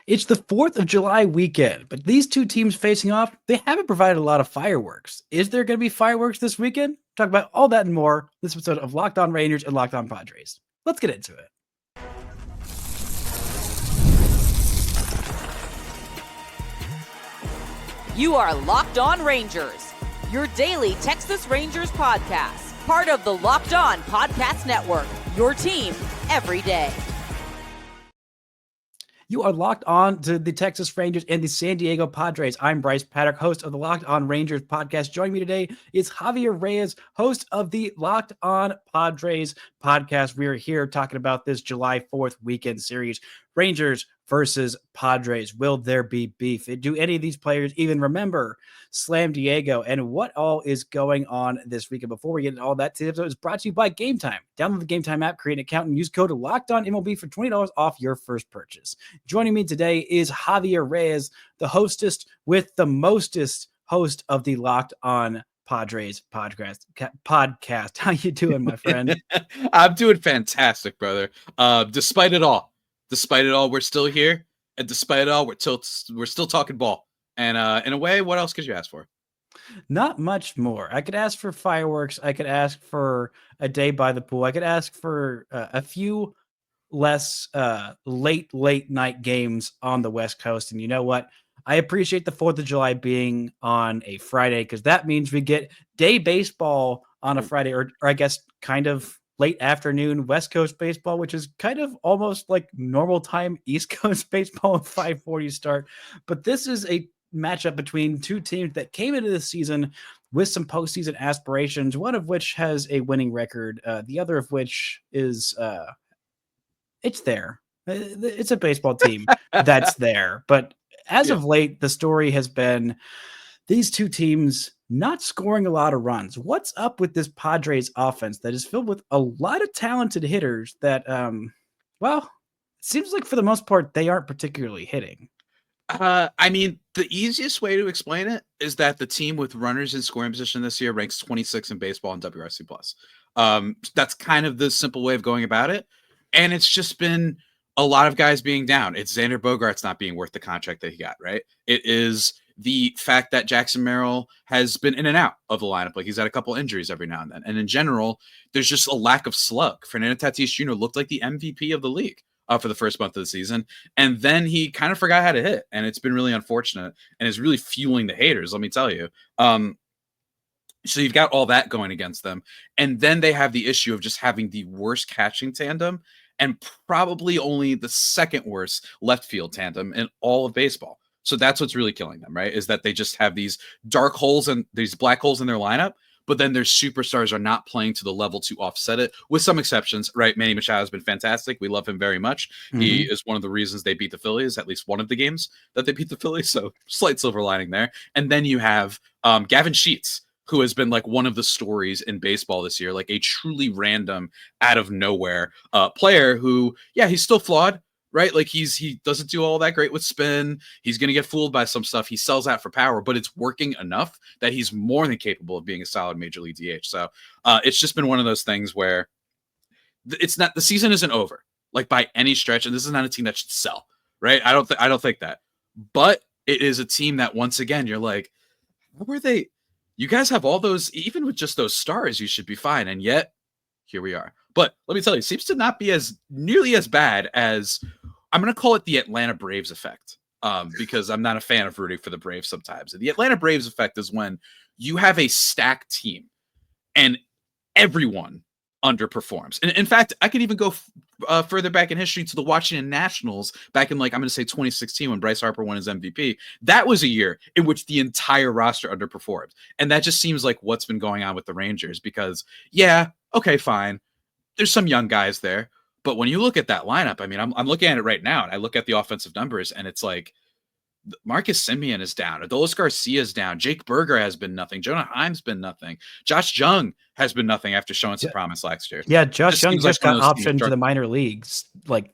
It's the 4th of July weekend, but these two teams facing off, they haven't provided a lot of fireworks. Is there going to be fireworks this weekend? Talk about all that and more this episode of Locked On Rangers and Locked On Padres. Let's get into it. You are Locked On Rangers, your daily Texas Rangers podcast, part of the Locked On Podcast Network, your team every day. You are locked on to the Texas Rangers and the San Diego Padres. I'm Bryce Paddock, host of the Locked On Rangers podcast. Joining me today is Javier Reyes, host of the Locked On Padres podcast. We are here talking about this July 4th weekend series, Rangers versus Padres. Will there be beef? Do any of these players even remember San Diego and what all is going on this weekend? Before we get into all that, today's episode is brought to you by Gametime. Download the Gametime app, create an account, and use code LOCKEDONMLB for $20 off your first purchase. Joining me today is Javier Reyes, the hostess with the mostest host of the Locked On Padres podcast. How you doing, my friend? I'm doing fantastic, brother. Despite it all, we're still here, and despite it all, we're still talking ball. And in a way, what else could you ask for? Not much more. I could ask for fireworks. I could ask for a day by the pool. I could ask for a few less late night games on the West Coast. And you know what? I appreciate the 4th of July being on a Friday because that means we get day baseball on a Friday, or I guess kind of late afternoon West Coast baseball, which is kind of almost like normal time East Coast baseball at 5:40 start. But this is a matchup between two teams that came into this season with some postseason aspirations, one of which has a winning record, the other of which is it's there. It's a baseball team that's there. But as of late, the story has been these two teams not scoring a lot of runs. What's up with this Padres offense that is filled with a lot of talented hitters that, it seems like for the most part, they aren't particularly hitting? I mean, the easiest way to explain it is that the team with runners in scoring position this year ranks 26 in baseball in WRC+. That's kind of the simple way of going about it. And it's just been a lot of guys being down. It's Xander Bogaerts not being worth the contract that he got, right? It is the fact that Jackson Merrill has been in and out of the lineup. Like he's had a couple injuries every now and then. And in general, there's just a lack of slug. Fernando Tatis Jr. looked like the MVP of the league for the first month of the season. And then he kind of forgot how to hit. And it's been really unfortunate and is really fueling the haters, let me tell you. So you've got all that going against them. And then they have the issue of just having the worst catching tandem and probably only the second worst left field tandem in all of baseball. So that's what's really killing them, right? Is that they just have these dark holes and these black holes in their lineup, but then their superstars are not playing to the level to offset it, with some exceptions, right? Manny Machado has been fantastic. We love him very much. Mm-hmm. He is one of the reasons they beat the Phillies, at least one of the games that they beat the Phillies. So slight silver lining there. And then you have Gavin Sheets, who has been like one of the stories in baseball this year, like a truly random, out of nowhere player who, yeah, he's still flawed, right? Like he doesn't do all that great with spin. He's going to get fooled by some stuff. He sells out for power, but it's working enough that he's more than capable of being a solid major league DH. So it's just been one of those things where it's not, the season isn't over like by any stretch. And this is not a team that should sell, right? I don't think that, but it is a team that once again, you're like, how were they? You guys have all those, even with just those stars, you should be fine. And yet here we are. But let me tell you, it seems to not be as nearly as bad as, I'm going to call it the Atlanta Braves effect, because I'm not a fan of rooting for the Braves sometimes. The Atlanta Braves effect is when you have a stacked team and everyone underperforms. And in fact, I could even go further back in history to the Washington Nationals back in, like, I'm going to say 2016 when Bryce Harper won his MVP. That was a year in which the entire roster underperformed. And that just seems like what's been going on with the Rangers because, yeah, okay, fine. There's some young guys there. But when you look at that lineup, I mean, I'm looking at it right now, and I look at the offensive numbers, and it's like Marcus Semien is down. Adolis Garcia is down. Jake Berger has been nothing. Jonah Heim's been nothing. Josh Jung has been nothing after showing some promise last year. Yeah, Josh Jung just got optioned to the minor leagues like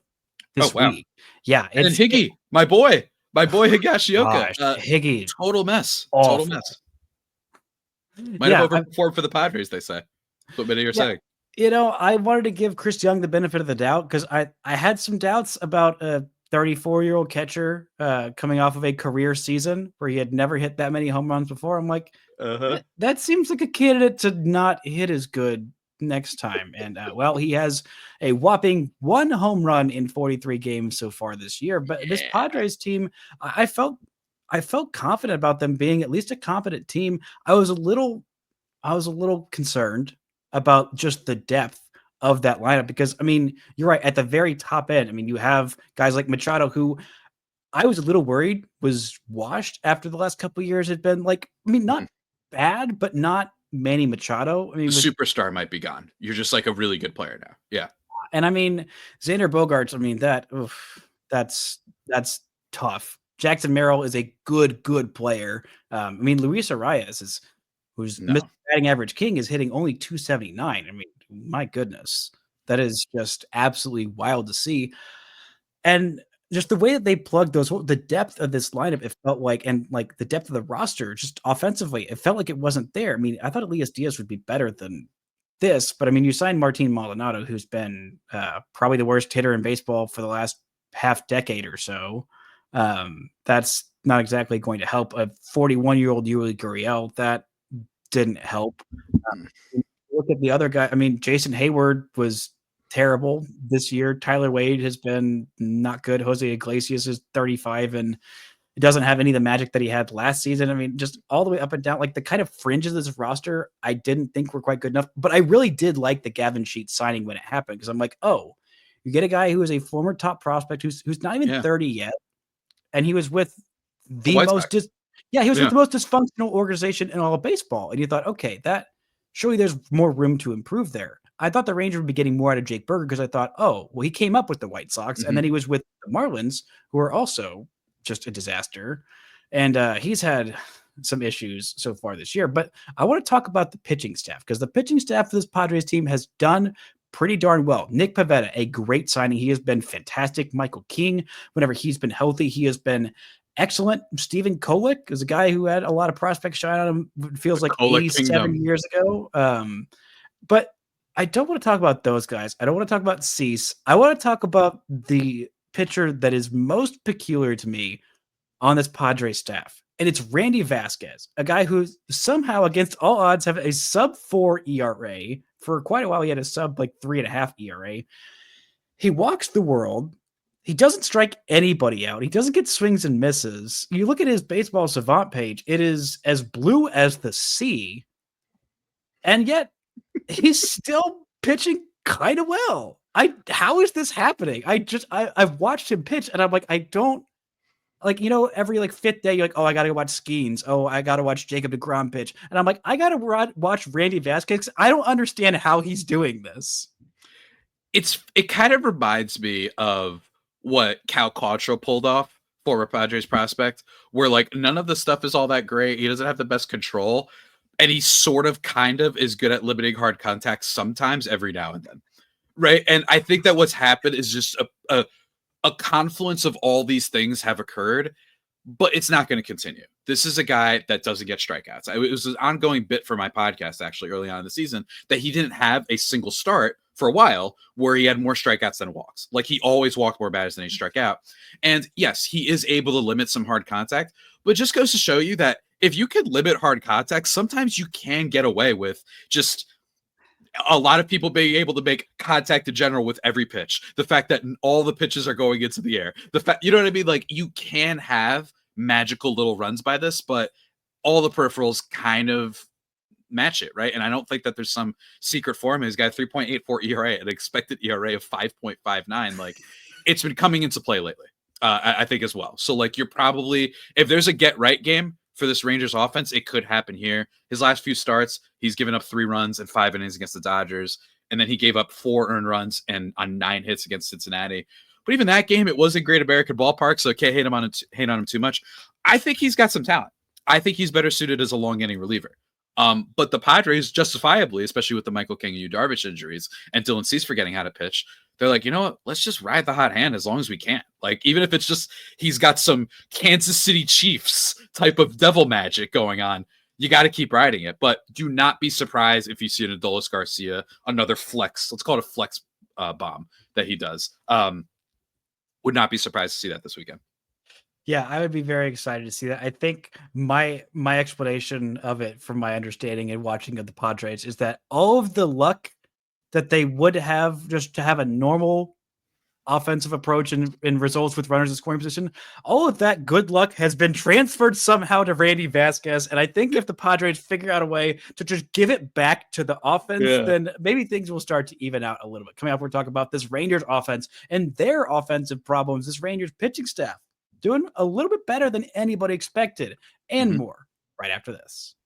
this week. Yeah. And Higgy, my boy Higashioka. Higgy. Total mess. Awful. Total mess. Might have overperformed for the Padres, they say. That's what many are saying. You know, I wanted to give Chris Young the benefit of the doubt because I had some doubts about 34-year-old catcher coming off of a career season where he had never hit that many home runs before. I'm like, that seems like a candidate to not hit as good next time. And well, he has a whopping 1 home run in 43 games so far this year. But this Padres team, I felt confident about them being at least a competent team. I was a little concerned about just the depth of that lineup because I mean, you're right at the very top end. I mean, you have guys like Machado, who I was a little worried was washed after the last couple of years. Had been like, I mean, not bad, but not Manny Machado. I mean, The superstar might be gone. You're just like a really good player now. Yeah. and I mean, Xander Bogaerts, I mean, that's tough. Jackson Merrill is a good player. I mean, Luis Arias who's Mr. Batting Average King is hitting only 279. I mean, my goodness, that is just absolutely wild to see. And just the way that they plugged the depth of this lineup, it felt like, and like the depth of the roster, just offensively, it felt like it wasn't there. I mean, I thought Elias Diaz would be better than this, but I mean, you signed Martin Maldonado, who's been probably the worst hitter in baseball for the last half decade or so. That's not exactly going to help. A 41-year-old Yuli Gurriel, that didn't help. Look at the other guy. I mean, Jason Hayward was terrible this year. Tyler Wade has been not good. Jose Iglesias is 35 and it doesn't have any of the magic that he had last season. I mean, just all the way up and down, like the kind of fringes of this roster, I didn't think were quite good enough, but I really did like the Gavin Sheets signing when it happened. Cause I'm like, oh, you get a guy who is a former top prospect who's not even 30 yet. And he was with the most, with the most dysfunctional organization in all of baseball. And you thought, okay, that surely there's more room to improve there. I thought the Rangers would be getting more out of Jake Berger because I thought, oh, well, he came up with the White Sox and then he was with the Marlins, who are also just a disaster. And he's had some issues so far this year. But I want to talk about the pitching staff because the pitching staff for this Padres team has done pretty darn well. Nick Pivetta, a great signing. He has been fantastic. Michael King, whenever he's been healthy, he has been excellent. Stephen Kolek is a guy who had a lot of prospects shine on him. It feels like 87 years ago. But I don't want to talk about those guys. I don't want to talk about Cease. I want to talk about the pitcher that is most peculiar to me on this Padres staff. And it's Randy Vasquez, a guy who somehow, against all odds, have a sub-4 ERA. For quite a while, he had a sub-3.5 ERA. He walks the world. He doesn't strike anybody out. He doesn't get swings and misses. You look at his baseball savant page, it is as blue as the sea. And yet, he's still pitching kind of well. How is this happening? I've watched him pitch, and I'm like, I don't, like, you know, every like fifth day, you're like, oh, I got to watch Skeens. Oh, I got to watch Jacob deGrom pitch. And I'm like, I got to watch Randy Vasquez. I don't understand how he's doing this. It kind of reminds me of what Cal Quantrill pulled off, former Padres prospect, where like none of the stuff is all that great. He doesn't have the best control. And he sort of kind of is good at limiting hard contact sometimes every now and then. Right. And I think that what's happened is just a confluence of all these things have occurred, but it's not going to continue. This is a guy that doesn't get strikeouts. It was an ongoing bit for my podcast, actually, early on in the season, that he didn't have a single start for a while where he had more strikeouts than walks. Like he always walked more batters than he struck out. And yes, he is able to limit some hard contact, but it just goes to show you that if you can limit hard contact, sometimes you can get away with just a lot of people being able to make contact in general with every pitch. The fact that all the pitches are going into the air. The fact, you know what I mean? Like you can have magical little runs by this, but all the peripherals kind of match it, right? And I don't think that there's some secret formula. He's got 3.84 ERA, an expected ERA of 5.59. Like it's been coming into play lately, I think as well. So like you're probably, if there's a get right game for this Rangers offense, it could happen here. His last few starts, he's given up 3 runs in 5 innings against the Dodgers. And then he gave up 4 earned runs and on 9 hits against Cincinnati. But even that game, it wasn't Great American Ballpark, so can't hate on him too much. I think he's got some talent. I think he's better suited as a long inning reliever. But the Padres, justifiably, especially with the Michael King and Yu Darvish injuries and Dylan Cease forgetting how to pitch, they're like, you know what? Let's just ride the hot hand as long as we can. Like, even if it's just he's got some Kansas City Chiefs type of devil magic going on, you got to keep riding it. But do not be surprised if you see an Adolis Garcia, another flex. Let's call it a flex bomb that he does. would not be surprised to see that this weekend. Yeah, I would be very excited to see that. I think my explanation of it, from my understanding and watching of the Padres, is that all of the luck that they would have just to have a normal offensive approach and results with runners in scoring position, all of that good luck has been transferred somehow to Randy Vasquez. And I think if the Padres figure out a way to just give it back to the offense, then maybe things will start to even out a little bit. Coming up, we're talking about this Rangers offense and their offensive problems, this Rangers pitching staff doing a little bit better than anybody expected, and more right after this.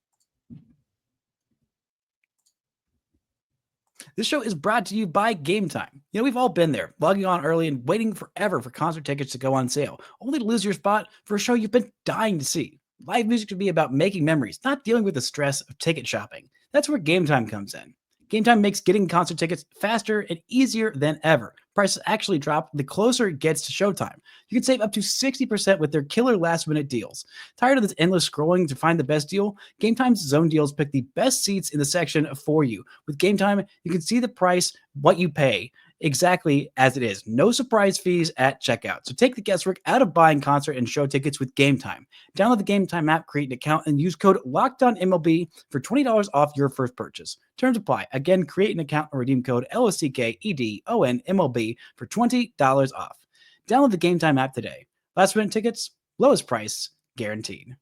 This show is brought to you by Gametime. You know, we've all been there, logging on early and waiting forever for concert tickets to go on sale, only to lose your spot for a show you've been dying to see. Live music should be about making memories, not dealing with the stress of ticket shopping. That's where Gametime comes in. Gametime makes getting concert tickets faster and easier than ever. Prices actually drop the closer it gets to showtime. You can save up to 60% with their killer last-minute deals. Tired of this endless scrolling to find the best deal? Gametime's zone deals pick the best seats in the section for you. With Gametime, you can see the price, what you pay, exactly as it is. No surprise fees at checkout. So take the guesswork out of buying concert and show tickets with Gametime. Download the Gametime app, create an account, and use code LOCKEDONMLB for $20 off your first purchase. Terms apply. Again, create an account and redeem code LOCKEDONMLB for $20 off. Download the Gametime app today. Last minute tickets, lowest price, guaranteed.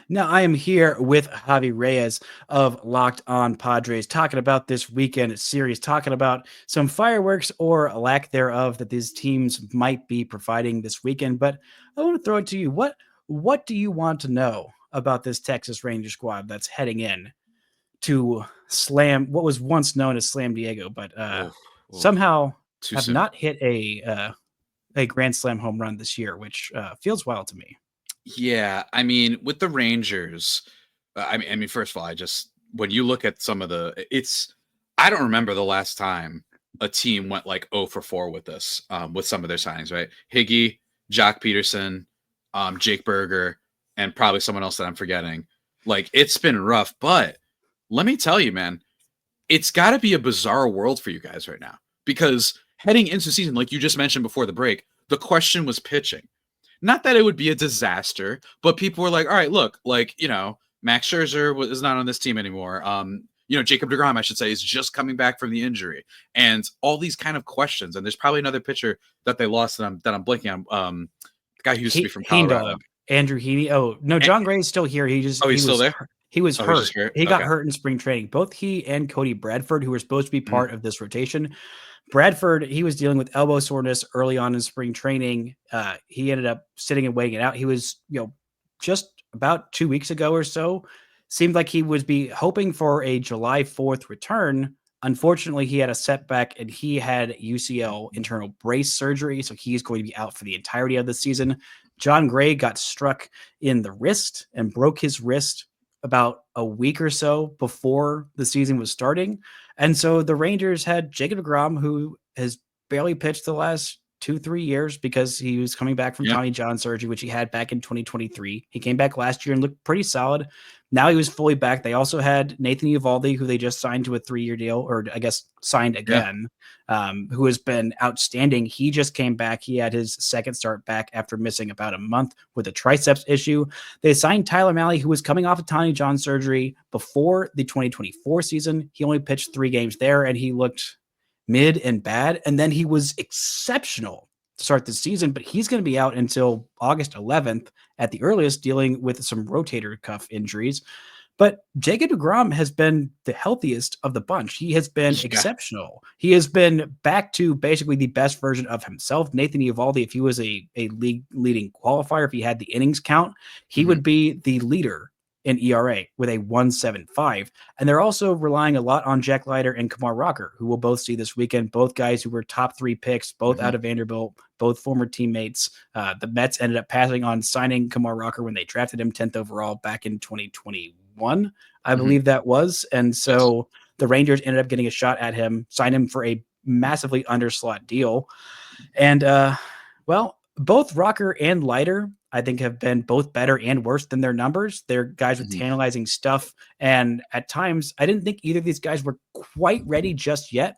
Now, I am here with Javi Reyes of Locked On Padres, talking about this weekend series, talking about some fireworks or lack thereof that these teams might be providing this weekend. But I want to throw it to you. What do you want to know about this Texas Ranger squad that's heading in to slam what was once known as Slam Diego, but somehow have not hit a Grand Slam home run this year, which feels wild to me. Yeah, I mean, with the Rangers, I mean, first of all, when you look at some of I don't remember the last time a team went like 0 for 4 with this, with some of their signings, right? Higgy, Jock Peterson, Jake Berger, and probably someone else that I'm forgetting. Like, it's been rough, but let me tell you, man, it's got to be a bizarre world for you guys right now, because heading into the season, like you just mentioned before the break, the question was pitching. Not that it would be a disaster, but people were like, all right, look, like, Max Scherzer is not on this team anymore. Jacob deGrom, I should say, is just coming back from the injury, and all these kind of questions. And there's probably another pitcher that they lost that I'm blanking on. The guy who used to be from Colorado. Andrew Heaney. Oh, no, John Gray is still here. He's still there? He was hurt. He got hurt in spring training. Both he and Cody Bradford, who were supposed to be part of this rotation. Bradford, he was dealing with elbow soreness early on in spring training. He ended up sitting and waiting it out. He was, just about 2 weeks ago or so, seemed like he would be hoping for a July 4th return. Unfortunately, he had a setback and he had UCL internal brace surgery. So he's going to be out for the entirety of the season. John Gray got struck in the wrist and broke his wrist about a week or so before the season was starting. And so the Rangers had Jacob deGrom, who has barely pitched the last 2-3 years because he was coming back from Tommy John surgery, which he had back in 2023. He came back last year and looked pretty solid. Now he was fully back. They also had Nathan Eovaldi, who they just signed to a 3-year deal, or I guess signed again, who has been outstanding. He just came back. He had his second start back after missing about a month with a triceps issue. They signed Tyler Mahle, who was coming off of Tommy John surgery before the 2024 season. He only pitched 3 games there, and he looked mid and bad. And then he was exceptional to start the season, but he's going to be out until August 11th at the earliest, dealing with some rotator cuff injuries. But Jacob deGrom has been the healthiest of the bunch. He has been exceptional. He has been back to basically the best version of himself. Nathan Eovaldi, if he was a league leading qualifier, if he had the innings count, he would be the leader in ERA with a 1.75. And they're also relying a lot on Jack Leiter and Kumar Rocker, who we'll both see this weekend. Both guys who were top 3 picks, both out of Vanderbilt, both former teammates. The Mets ended up passing on signing Kumar Rocker when they drafted him 10th overall back in 2021, I believe that was. And so the Rangers ended up getting a shot at him, signed him for a massively underslot deal. And both Rocker and Leiter, I think, have been both better and worse than their numbers. They're guys with tantalizing stuff. And at times, I didn't think either of these guys were quite ready just yet.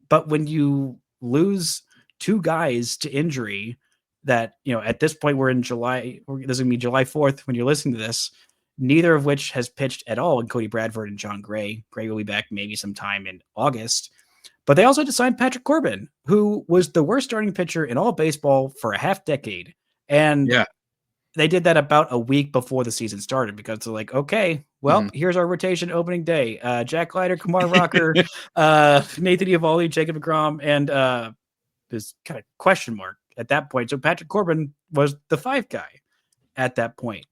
But when you lose two guys to injury that, at this point we're in July, this is going to be July 4th when you're listening to this, neither of which has pitched at all in Cody Bradford and John Gray. Gray will be back maybe sometime in August. But they also had to sign Patrick Corbin, who was the worst starting pitcher in all of baseball for a half decade. And they did that about a week before the season started because they're like, okay, well, here's our rotation opening day. Jack Leiter, Kumar Rocker, Nathan Eovaldi, Jacob deGrom, and this kind of question mark at that point. So Patrick Corbin was the 5 guy at that point.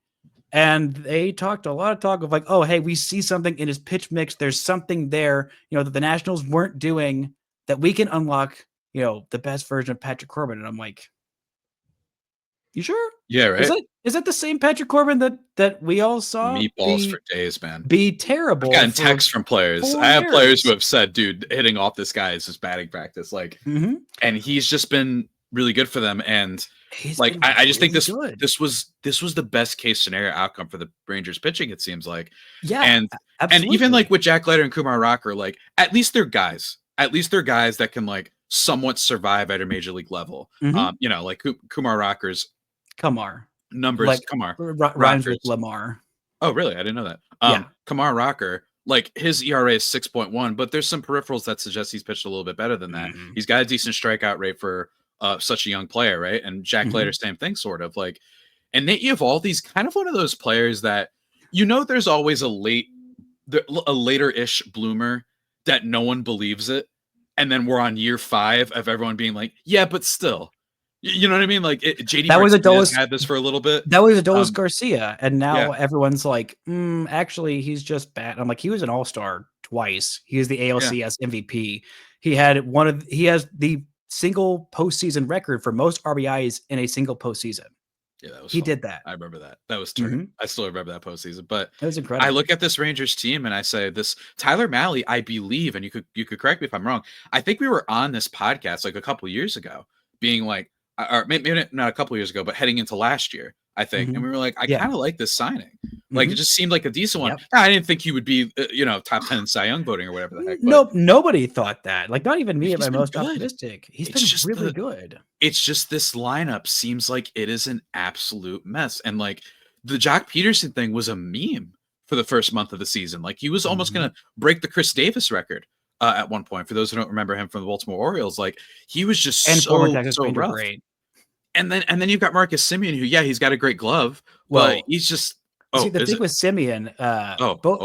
And they talked a lot of talk of like, oh, hey, we see something in his pitch mix. There's something there, that the Nationals weren't doing that we can unlock, the best version of Patrick Corbin. And I'm like, you sure? Yeah, right. Is that the same Patrick Corbin that we all saw? Meatballs for days, man. Be terrible. I've gotten texts from players. I have players who have said, dude, hitting off this guy is just batting practice. Like, and he's just been really good for them. And like, I just think this was the best case scenario outcome for the Rangers pitching, it seems like. Yeah. And even like with Jack Leiter and Kumar Rocker, like at least they're guys that can like somewhat survive at a major league level. Like Kumar Rocker's numbers, like, rhymes with Lamar. Oh, really? I didn't know that. Kumar Rocker, like his ERA is 6.1, but there's some peripherals that suggest he's pitched a little bit better than that. He's got a decent strikeout rate for such a young player, right? And Jack Leiter, same thing, sort of like. And Nate Eovaldi's kind of one of those players that there's always a later-ish bloomer that no one believes it, and then we're on year 5 of everyone being like, yeah, but still. You know what I mean? Like JD Martinez had this for a little bit. That was Adolis Garcia, and now everyone's like, actually, he's just bad. I'm like, he was an all-star twice. He is the ALCS MVP. He has the single postseason record for most RBIs in a single postseason. Yeah, that was he fun. did that. I remember that. That was true. I still remember that postseason. But that was incredible. I look at this Rangers team and I say, this Tyler Mahle, I believe, and you could correct me if I'm wrong. I think we were on this podcast like a couple years ago, being like, or maybe not a couple years ago, but heading into last year, I think. And we were like, I kind of like this signing. Like, it just seemed like a decent one. I didn't think he would be, top 10 Cy Young voting or whatever the heck. Nope. Nobody thought that. Like, not even me at my most optimistic. He's been just really good. It's just this lineup seems like it is an absolute mess. And like the Jock Peterson thing was a meme for the first month of the season. Like he was almost going to break the Chris Davis record. At one point, for those who don't remember him from the Baltimore Orioles, like he was just so rough. Great. And then you've got Marcus Semien, who he's got a great glove, but he's just the thing with Semien.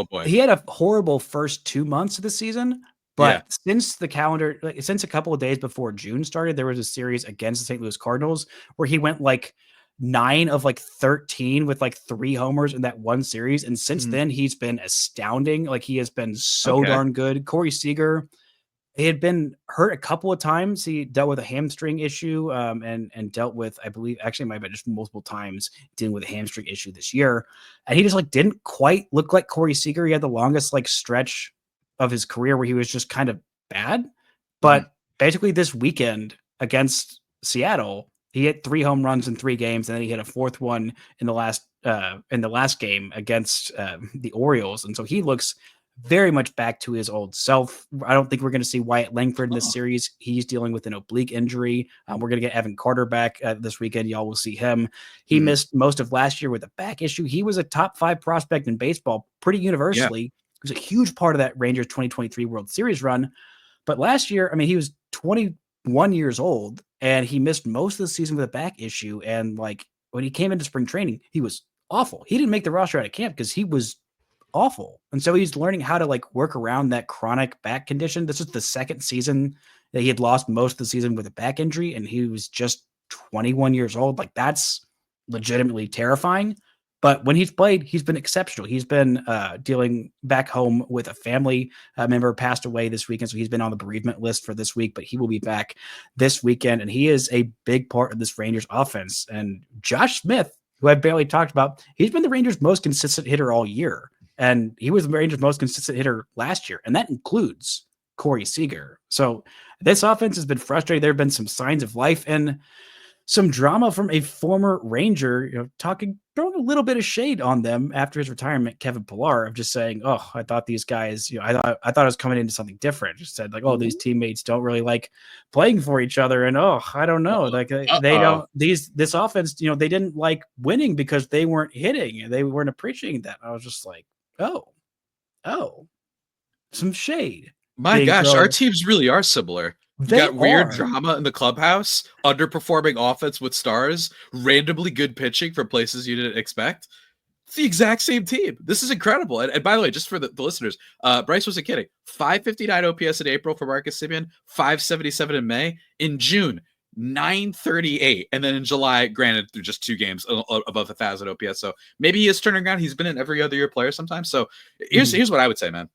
Boy, he had a horrible first 2 months of the season, but since the calendar, since a couple of days before June started, there was a series against the St. Louis Cardinals where he went like 9 of like 13 with like 3 homers in that one series. And since then he's been astounding. Like he has been so darn good. Corey Seager, he had been hurt a couple of times. He dealt with a hamstring issue and dealt with, I believe, actually might have been just multiple times dealing with a hamstring issue this year. And he just like didn't quite look like Corey Seager. He had the longest like stretch of his career where he was just kind of bad. But basically this weekend against Seattle, he hit 3 home runs in 3 games, and then he hit a 4th one in the last game against the Orioles. And so he looks very much back to his old self. I don't think we're going to see Wyatt Langford in this series. He's dealing with an oblique injury. We're going to get Evan Carter back this weekend. Y'all will see him. He missed most of last year with a back issue. He was a top 5 prospect in baseball pretty universally. He was a huge part of that Rangers 2023 World Series run. But last year, I mean, he was 21 years old, and he missed most of the season with a back issue. And like when he came into spring training, he was awful. He didn't make the roster out of camp because he was awful. And so he's learning how to like work around that chronic back condition. This is the second season that he had lost most of the season with a back injury, and he was just 21 years old. Like that's legitimately terrifying. But when he's played, he's been exceptional. He's been dealing back home with a family member passed away this weekend. So he's been on the bereavement list for this week, but he will be back this weekend. And he is a big part of this Rangers offense. And Josh Smith, who I barely talked about, he's been the Rangers' most consistent hitter all year. And he was the Rangers' most consistent hitter last year. And that includes Corey Seager. So this offense has been frustrating. There have been some signs of life. And some drama from a former Ranger, throwing a little bit of shade on them after his retirement, Kevin Pillar, of just saying, "Oh, I thought these guys, I thought I was coming into something different." Just said like, "Oh, these teammates don't really like playing for each other," and I don't know, like they don't this offense, they didn't like winning because they weren't hitting and they weren't appreciating that. I was just like, oh, some shade. My gosh, our teams really are similar. You got weird drama in the clubhouse, underperforming offense with stars, randomly good pitching from places you didn't expect. It's the exact same team. This is incredible. And by the way, just for the listeners, Bryce wasn't kidding. 559 OPS in April for Marcus Semien, 577 in May. In June, 938. And then in July, granted, through just 2 games above 1,000 OPS. So maybe he is turning around. He's been an every other year player sometimes. So here's what I would say, man.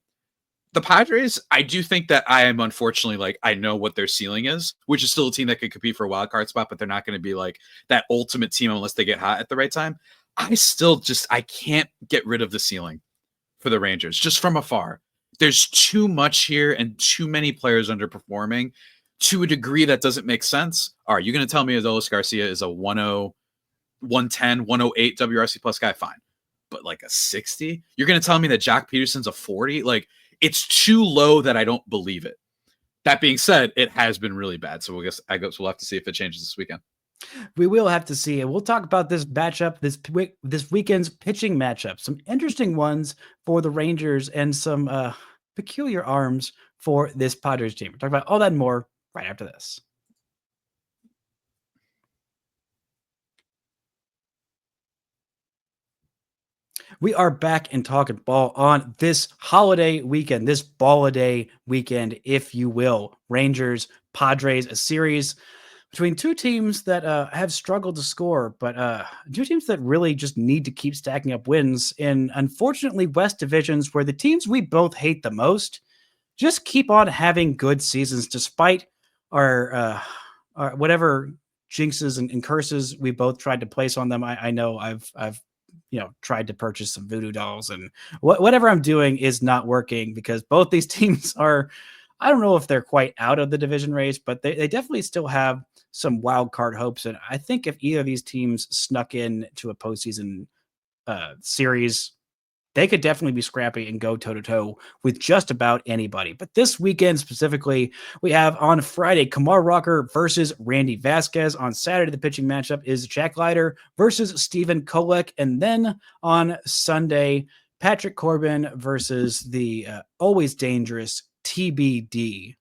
The Padres, I do think that I am unfortunately I know what their ceiling is, which is still a team that could compete for a wild card spot, but they're not going to be like that ultimate team unless they get hot at the right time. I can't get rid of the ceiling for the Rangers just from afar. There's too much here and too many players underperforming to a degree that doesn't make sense. Are you going to tell me Adolis Garcia is a 1-0, 110, 108 WRC plus guy? Fine. But like a 60? You're going to tell me that Jock Peterson's a 40? It's too low that I don't believe it. That being said, it has been really bad. So I guess we'll have to see if it changes this weekend. We will have to see it. We'll talk about this matchup, this weekend's pitching matchup. Some interesting ones for the Rangers and some peculiar arms for this Padres team. We'll talk about all that and more right after this. We are back and talking ball on this holiday weekend, this ball-a-day weekend, if you will. Rangers, Padres, a series between two teams that have struggled to score, but two teams that really just need to keep stacking up wins in, unfortunately, West divisions where the teams we both hate the most just keep on having good seasons despite our whatever jinxes and curses we both tried to place on them. I know I've tried to purchase some voodoo dolls and whatever I'm doing is not working because both these teams are, I don't know if they're quite out of the division race, but they definitely still have some wild card hopes. And I think if either of these teams snuck in to a postseason series, they could definitely be scrappy and go toe-to-toe with just about anybody. But this weekend specifically, we have on Friday, Kumar Rocker versus Randy Vasquez. On Saturday, the pitching matchup is Jack Leiter versus Stephen Kolek. And then on Sunday, Patrick Corbin versus the always dangerous TBD.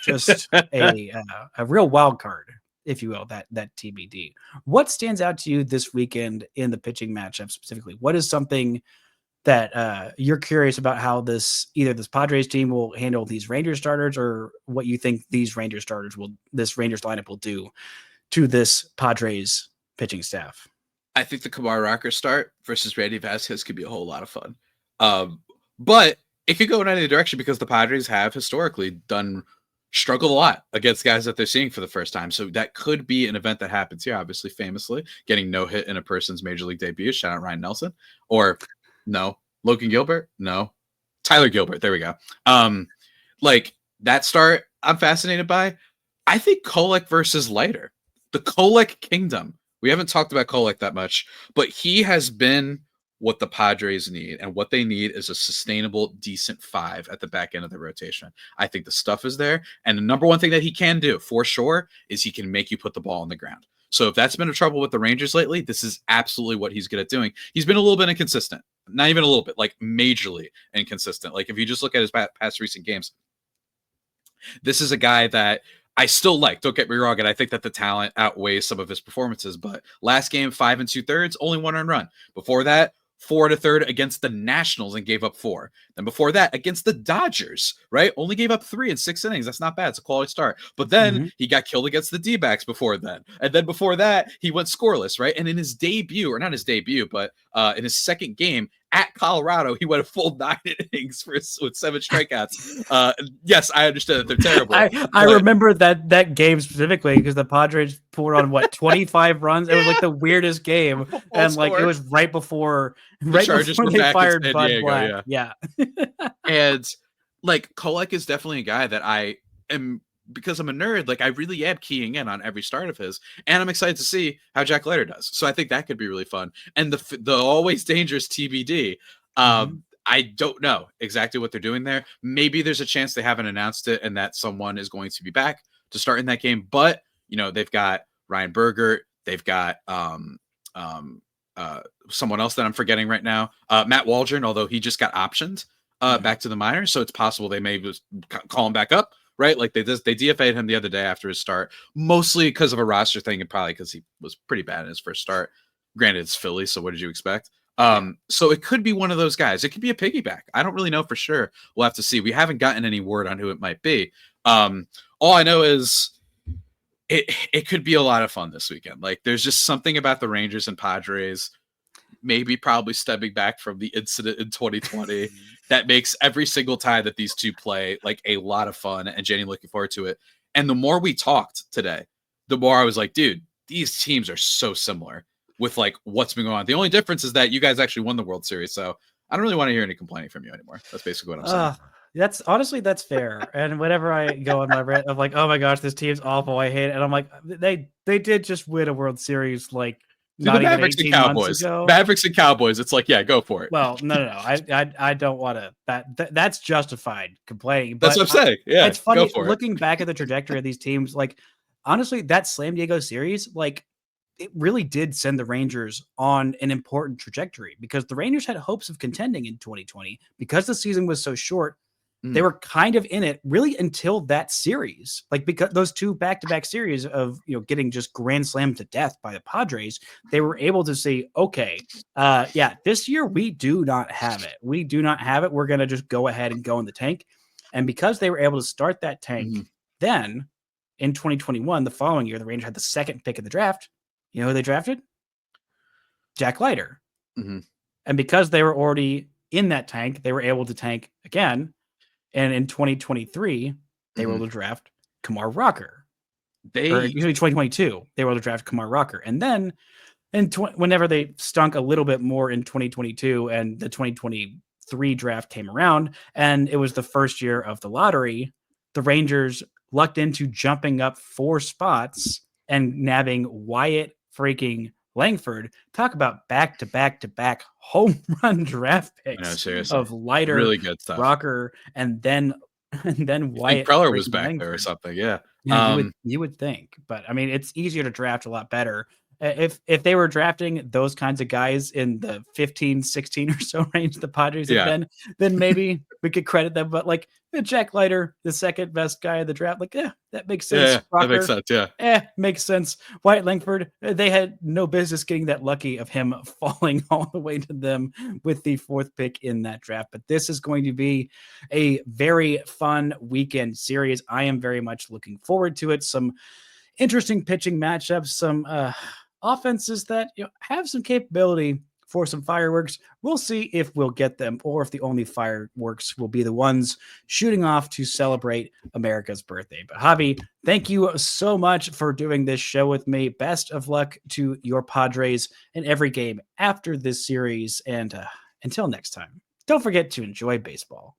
Just a real wild card, if you will, that TBD. What stands out to you this weekend in the pitching matchup specifically? What is something that you're curious about how either this Padres team will handle these Rangers starters, or what you think this Rangers lineup will do to this Padres pitching staff? I think the Kumar Rocker start versus Randy Vasquez could be a whole lot of fun. But it could go in any direction because the Padres have historically struggled a lot against guys that they're seeing for the first time. So that could be an event that happens here, obviously, famously getting no hit in a person's major league debut. Shout out Ryan Nelson. Or no, Logan Gilbert? No. Tyler Gilbert. There we go. That start, I'm fascinated by. I think Kolek versus Leiter. The Kolek Kingdom. We haven't talked about Kolek that much, but he has been what the Padres need, and what they need is a sustainable, decent 5 at the back end of the rotation. I think the stuff is there, and the number one thing that he can do, for sure, is he can make you put the ball on the ground. So if that's been a trouble with the Rangers lately, this is absolutely what he's good at doing. He's been a little bit inconsistent. Not even a little bit, majorly inconsistent. If you just look at his past recent games, this is a guy that I still like. Don't get me wrong, and I think that the talent outweighs some of his performances. But last game, 5 2/3, only 1 earned run. Before that, 4 1/3 against the Nationals and gave up 4. Then before that, against the Dodgers, right? Only gave up 3 in 6 innings. That's not bad. It's a quality start. But then he got killed against the D-backs before then. And then before that, he went scoreless, right? And in his debut, or not his debut, but in his second game at Colorado, he went a full 9 innings with 7 strikeouts. Yes, I understand that they're terrible. I remember that game specifically because the Padres poured on 25 runs. It was like the weirdest game, and it was right before they fired Bud Black. Yeah. And Kolek is definitely a guy that I am because I'm a nerd, like I really am keying in on every start of his, and I'm excited to see how Jack Leiter does. So I think that could be really fun. And the always dangerous TBD. I don't know exactly what they're doing there. Maybe there's a chance they haven't announced it and that someone is going to be back to start in that game. But they've got Ryan Berger, they've got someone else that I'm forgetting right now, Matt Waldron, although he just got optioned back to the minors, so it's possible they may just call him back up, right? Like they DFA'd him the other day after his start, mostly because of a roster thing and probably because he was pretty bad in his first start. Granted, it's Philly, so what did you expect? So it could be one of those guys. It could be a piggyback. I don't really know for sure. We'll have to see. We haven't gotten any word on who it might be. All I know is it could be a lot of fun this weekend. Like there's just something about the Rangers and Padres, maybe probably stepping back from the incident in 2020 that makes every single time that these two play like a lot of fun, and Jenny looking forward to it. And the more we talked today, the more I was like, dude, these teams are so similar with like what's been going on. The only difference is that you guys actually won the World Series. So I don't really want to hear any complaining from you anymore. That's basically what I'm saying. That's fair. And whenever I go on my rant of like, oh my gosh, this team's awful, I hate it. And I'm like, they did just win a World Series like not even 18 months ago. Mavericks and Cowboys. It's like, yeah, go for it. Well, no. I don't want to. That's justified complaining. But that's what I'm saying. Yeah, it's funny looking back at the trajectory of these teams. Like, honestly, that San Diego series, like, it really did send the Rangers on an important trajectory because the Rangers had hopes of contending in 2020 because the season was so short. They were kind of in it really until that series, like because those two back-to-back series of, getting just grand slammed to death by the Padres, they were able to say, okay, this year we do not have it. We do not have it. We're going to just go ahead and go in the tank. And because they were able to start that tank, then in 2021, the following year, the Rangers had the second pick in the draft. You know who they drafted? Jack Leiter. And because they were already in that tank, they were able to tank again. And in 2023, they were able to draft Kumar Rocker. Usually 2022, they were able to draft Kumar Rocker. And then whenever they stunk a little bit more in 2022 and the 2023 draft came around and it was the first year of the lottery, the Rangers lucked into jumping up 4 spots and nabbing Wyatt freaking Langford. Talk about back-to-back home run draft picks of Leiter, really good stuff. Rocker, and then Wyatt. Preller was back Langford there or something. Yeah. You would think, but I mean, it's easier to draft a lot better. If they were drafting those kinds of guys in the 15, 16 or so range the Padres have been, then maybe we could credit them. But like Jack Leiter, the second best guy of the draft, like, that makes sense. Yeah, Rocker, that makes sense. Yeah. Makes sense. Wyatt Langford, they had no business getting that lucky of him falling all the way to them with the 4th pick in that draft. But this is going to be a very fun weekend series. I am very much looking forward to it. Some interesting pitching matchups, some offenses that have some capability for some fireworks. We'll see if we'll get them or if the only fireworks will be the ones shooting off to celebrate America's birthday. But Javi, thank you so much for doing this show with me. Best of luck to your Padres in every game after this series. And until next time, don't forget to enjoy baseball.